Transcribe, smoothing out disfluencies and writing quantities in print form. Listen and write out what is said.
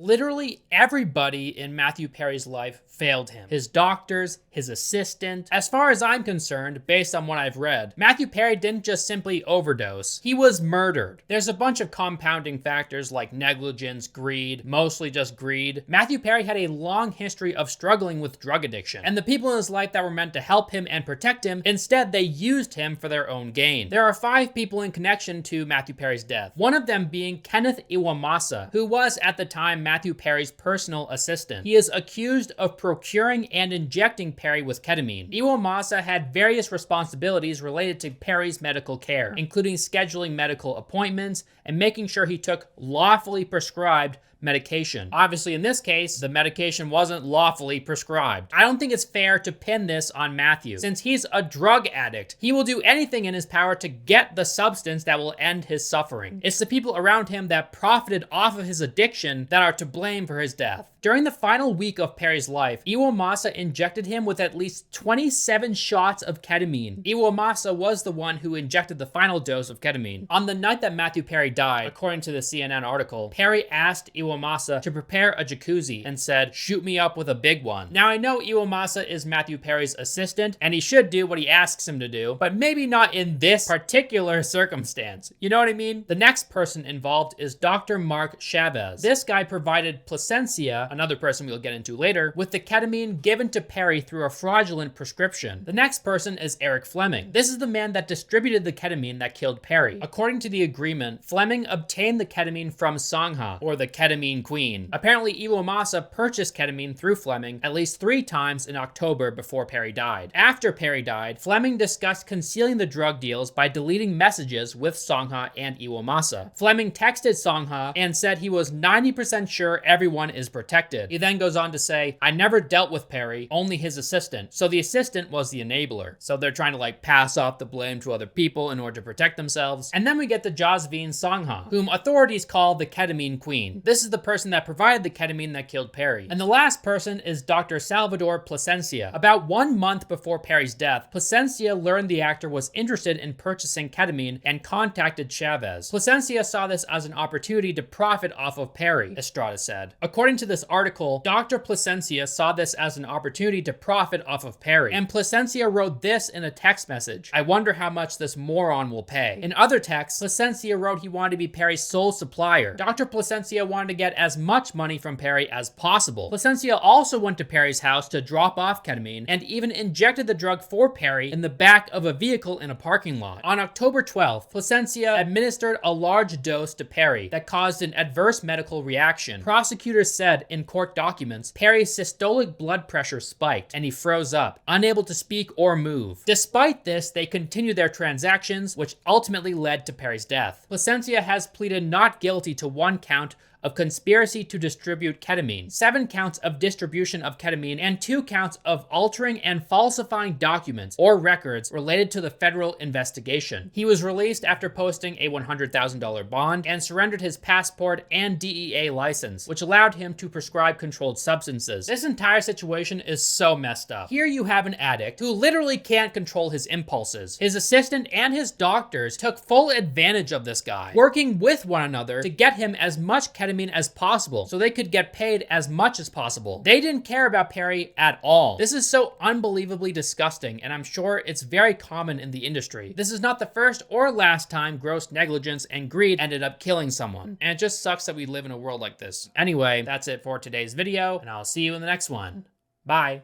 Literally everybody in Matthew Perry's life failed him. His doctors, his assistant. As far as I'm concerned, based on what I've read, Matthew Perry didn't just simply overdose. He was murdered. There's a bunch of compounding factors like negligence, greed, mostly just greed. Matthew Perry had a long history of struggling with drug addiction, and the people in his life that were meant to help him and protect him, instead they used him for their own gain. There are 5 people in connection to Matthew Perry's death. One of them being Kenneth Iwamasa, who was at the time Matthew Perry's personal assistant. He is accused of procuring and injecting Perry with ketamine. Iwamasa had various responsibilities related to Perry's medical care, including scheduling medical appointments and making sure he took lawfully prescribed medication. Obviously, in this case, the medication wasn't lawfully prescribed. I don't think it's fair to pin this on Matthew. Since he's a drug addict, he will do anything in his power to get the substance that will end his suffering. It's the people around him that profited off of his addiction that are to blame for his death. During the final week of Perry's life, Iwamasa injected him with at least 27 shots of ketamine. Iwamasa was the one who injected the final dose of ketamine. On the night that Matthew Perry died, according to the CNN article, Perry asked Iwamasa to prepare a jacuzzi and said, "Shoot me up with a big one." Now, I know Iwamasa is Matthew Perry's assistant, and he should do what he asks him to do, but maybe not in this particular circumstance. You know what I mean? The next person involved is Dr. Mark Chavez. This guy provided Plasencia, another person we'll get into later, with the ketamine given to Perry through a fraudulent prescription. The next person is Eric Fleming. This is the man that distributed the ketamine that killed Perry. According to the agreement, Fleming obtained the ketamine from Songha, or the ketamine queen. Apparently, Iwamasa purchased ketamine through Fleming at least 3 times in October before Perry died. After Perry died, Fleming discussed concealing the drug deals by deleting messages with Songha and Iwamasa. Fleming texted Songha and said he was 90% sure everyone is protected. He then goes on to say, "I never dealt with Perry, only his assistant." So the assistant was the enabler. So they're trying to pass off the blame to other people in order to protect themselves. And then we get the Jasveen Songha, whom authorities call the ketamine queen. This is the person that provided the ketamine that killed Perry. And the last person is Dr. Salvador Plasencia. About 1 month before Perry's death, Plasencia learned the actor was interested in purchasing ketamine and contacted Chavez. Plasencia saw this as an opportunity to profit off of Perry, Estrada said. According to this article, Dr. Plasencia saw this as an opportunity to profit off of Perry. And Plasencia wrote this in a text message: "I wonder how much this moron will pay." In other texts, Plasencia wrote he wanted to be Perry's sole supplier. Dr. Plasencia wanted to get as much money from Perry as possible. Plasencia also went to Perry's house to drop off ketamine and even injected the drug for Perry in the back of a vehicle in a parking lot. On October 12th, Plasencia administered a large dose to Perry that caused an adverse medical reaction. Prosecutors said in court documents, Perry's systolic blood pressure spiked and he froze up, unable to speak or move. Despite this, they continued their transactions, which ultimately led to Perry's death. Plasencia has pleaded not guilty to 1 count of conspiracy to distribute ketamine, 7 counts of distribution of ketamine, and 2 counts of altering and falsifying documents or records related to the federal investigation. He was released after posting a $100,000 bond and surrendered his passport and DEA license, which allowed him to prescribe controlled substances. This entire situation is so messed up. Here you have an addict who literally can't control his impulses. His assistant and his doctors took full advantage of this guy, working with one another to get him as much ketamine as possible so they could get paid as much as possible. They didn't care about Perry at all. This is so unbelievably disgusting, and I'm sure it's very common in the industry. This is not the first or last time gross negligence and greed ended up killing someone, and it just sucks that we live in a world like this. Anyway, that's it for today's video, and I'll see you in the next one. Bye.